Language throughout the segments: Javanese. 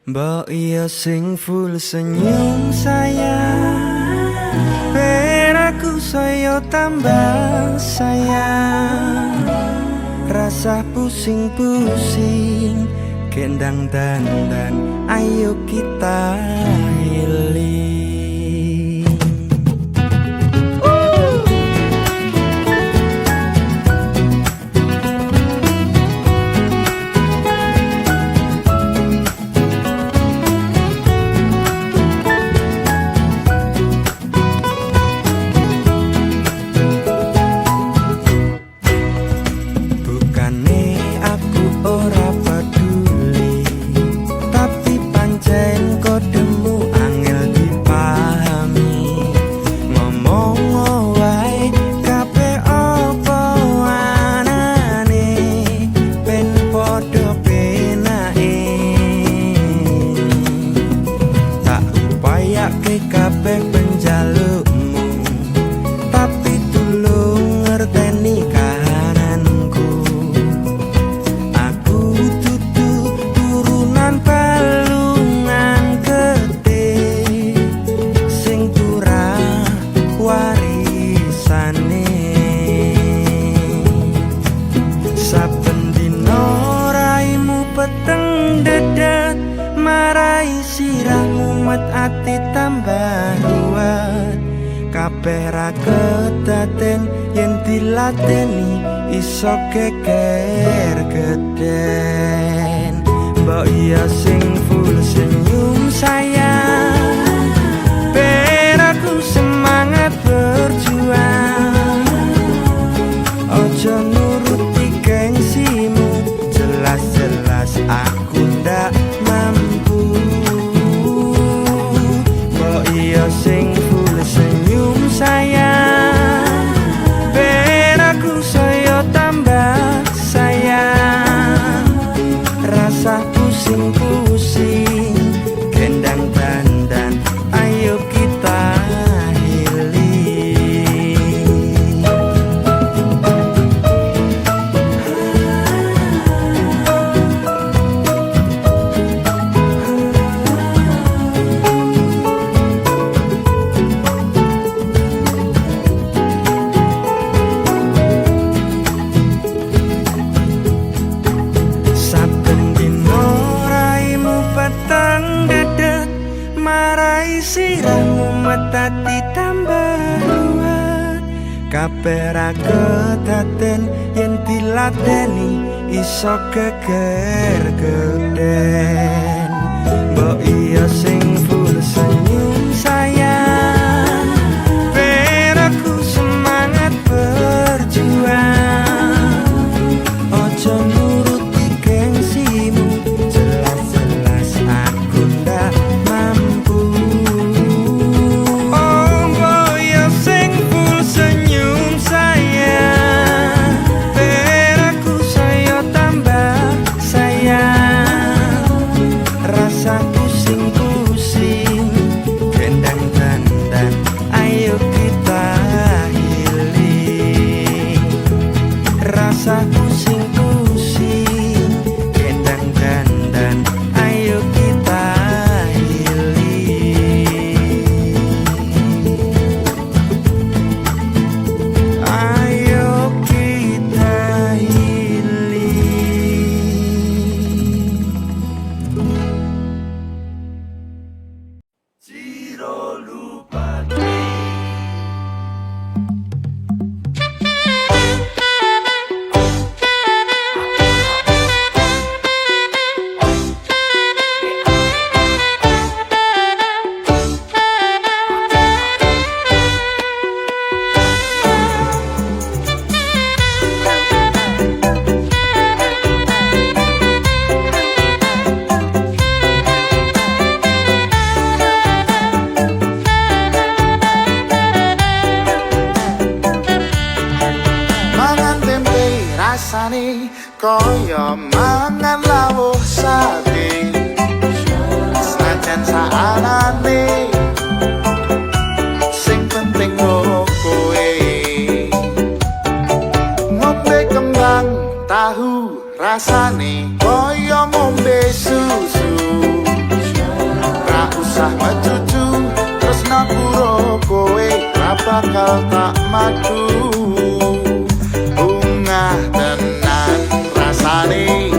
Mbok iya sing full senyum sayang, peraku saya tambah sayang. Rasa pusing-pusing, kendang dandan, ayo kita healing. Kabeh penjalukmu, tapi tulung ngerteni kahananku. Aku dudu turunan palungan gede, sing turah warisane. Saben dina raimu peteng dedet, marai sirahmu mat ati tambah ruwet. Kabeh ra kedaden yen dilateni iso geger geden. Mbok iya sing full senyum sayang, peraku semangat berjuang. Ojo nuruti gengsimu, jelas-jelas aku ndak mampu. Mbok iya sing full senyum sayang, peraku saya tambah sayang. Rasa pusing-pusing, kendang dandan, ayo kita healing. Saben dino raimu peteng dedet, marai sirahmu metati tambah ruwet. Kabeh ra kedaden yen dilateni iso geger geden. Mbok iya sing full senyum sayang, peraku semangat berjuang. Ojo nuruti gengsimu, jelas-jelas aku ndak mampu. Oh boyo sing full senyum sayang, peraku saya tambah sayang. Rasa pusing-pusing, kendang dandan, ayo kita healing. Rasa pusing-pusing, kendang dandan, ayo kita healing. Ayo kita healing. Zero lupa mangan tempe rasane kaya mangan lawuh sate. Senajan saanane sing penting karo kowe ngombe kembang tahu rasane kaya ngombe susu. usah mecucu tresno karo kowe ra bakal tak madu bungah tenan rasane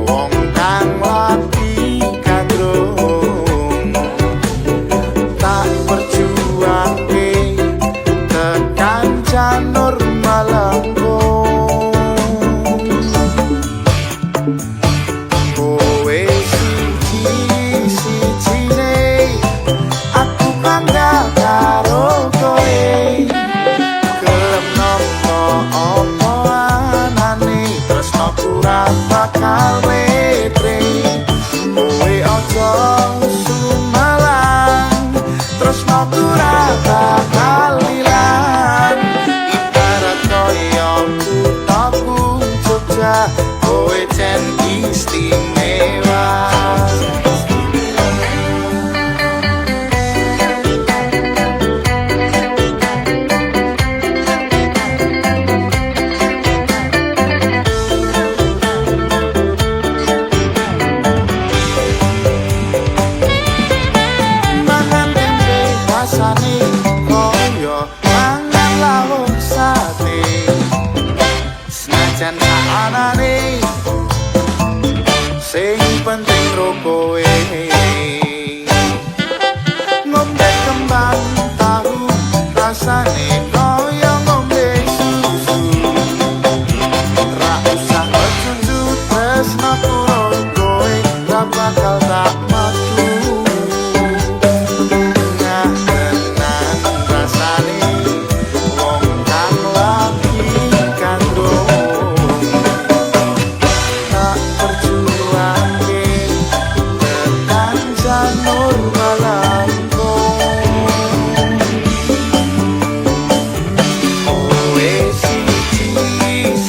wong kang lagi kandrung tak perjuangke tekan janur malangkung kowe siji-sijine aku bangga karo kowe gelem nopo opo anane tresnoku ra bakal wetre kowe aja sumalang tresnoku ra bakal ilang ibarat koyo kutaku Jogja kowe jen istimewa. Mangan tempe rasane koyo mangan lawuh sate senajan saanane sing penting ro kowe ngombe kembang tahu rasane koyo ngombe susu ra usah mecucu tresnoku ro kowe ra bakal tak matu bungah tenan rasane wong kang lagi kandung tak perjuangke tekan janur malangkung kowe siji-sijine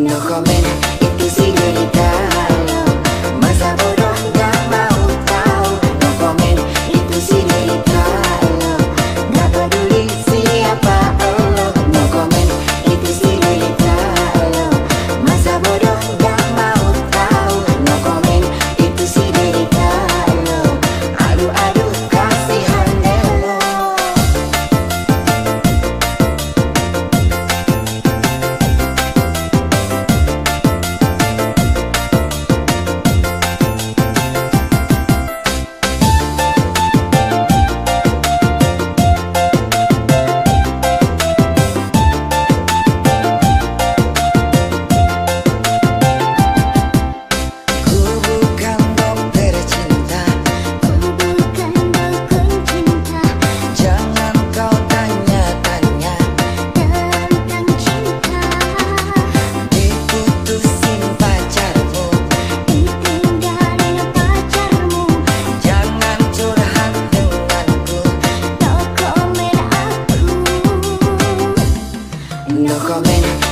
No comment, itu sih derita lo. Masa bodoh gak mau tahu. No comment, itu sih derita lo. Gak peduli siapa lo. No comment, itu sih derita lo. Masa bodoh gak mau tahu. No comment, itu sih derita lo. Aduh aduh kasihan deh lo. Ku bukan dokter cinta, Ku bukan dukun cinta jangan kau tanya-tanya. tentang cinta. Diputusin pacarmu, Ditinggalin pacarmu, jangan curhat denganku. no komen aku. No comment,